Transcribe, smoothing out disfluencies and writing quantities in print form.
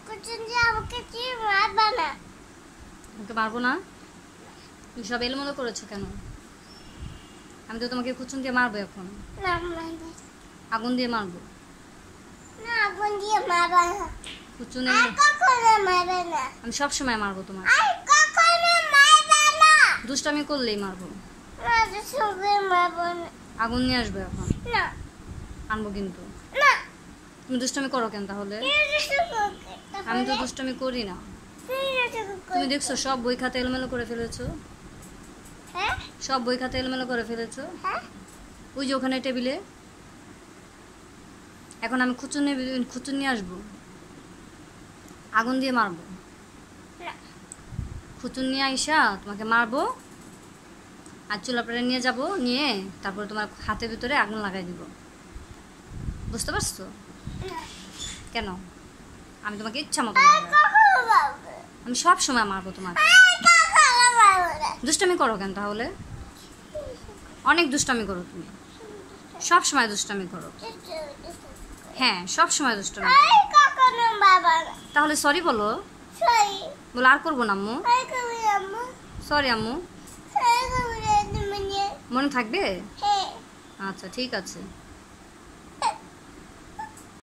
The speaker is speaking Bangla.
কুচুন দিয়ে আমাকে কি মারবা না? আমাকে মারবো না? তুমি সব এলোমেলো করেছো কেন? আমি তো তোমাকে কুচুন দিয়ে মারবো এখন। না মারবে। আগুন দিয়ে মারবো। না আগুন দিয়ে মারবা না। কুচুনে আর কখনো মারবে না। আমি সব সময় মারবো তোমার। আর কখনো মারবে না। দুষ্টামি করলেই মারবো। না দুষ্টুমি মারবো না। আগুন নিয়ে আসবে এখন। না আনবো কিন্তু। না তুমি দুষ্টামি করো কেন তাহলে? আমি তো দুষ্টামি করি না। তুমি দেখছো সব বই খাতা এলোমেলো করে ফেলেছো। হ্যাঁ সব বই খাতা এলোমেলো করে ফেলেছো। হ্যাঁ ওই যে ওখানে টেবিলে। এখন আমি খুচুন নিয়ে আসবো। আগুন দিয়ে মারবো। না খুচুন নিয়ে আইসা তোমাকে মারবো। আর চুলাপড়ে নিয়ে যাব, নিয়ে তারপরে তোমার হাতের ভিতরে আগুন লাগাই দিব। বুঝতে পারছো? না কেন? আমি তোমাকে ইচ্ছা মতো আর মারবো। কখনো মারবে না। আমি সব সময় মারবো তোমাকে। আর কখনো মারবে না। দুষ্টামি করো কেন তাহলে? অনেক দুষ্টামি করো তুমি। সব সময় দুষ্টামি করো। হ্যাঁ, সব সময় দুষ্টামি করো। আর কখনো মারবে না। তাহলে সরি বলো। সরি বলো আর করবো না আম্মু। আর কবে আম্মু সরি আম্মু। আর কবে তুমি নিয়ে মনে থাকবে? হ্যাঁ আচ্ছা ঠিক আছে।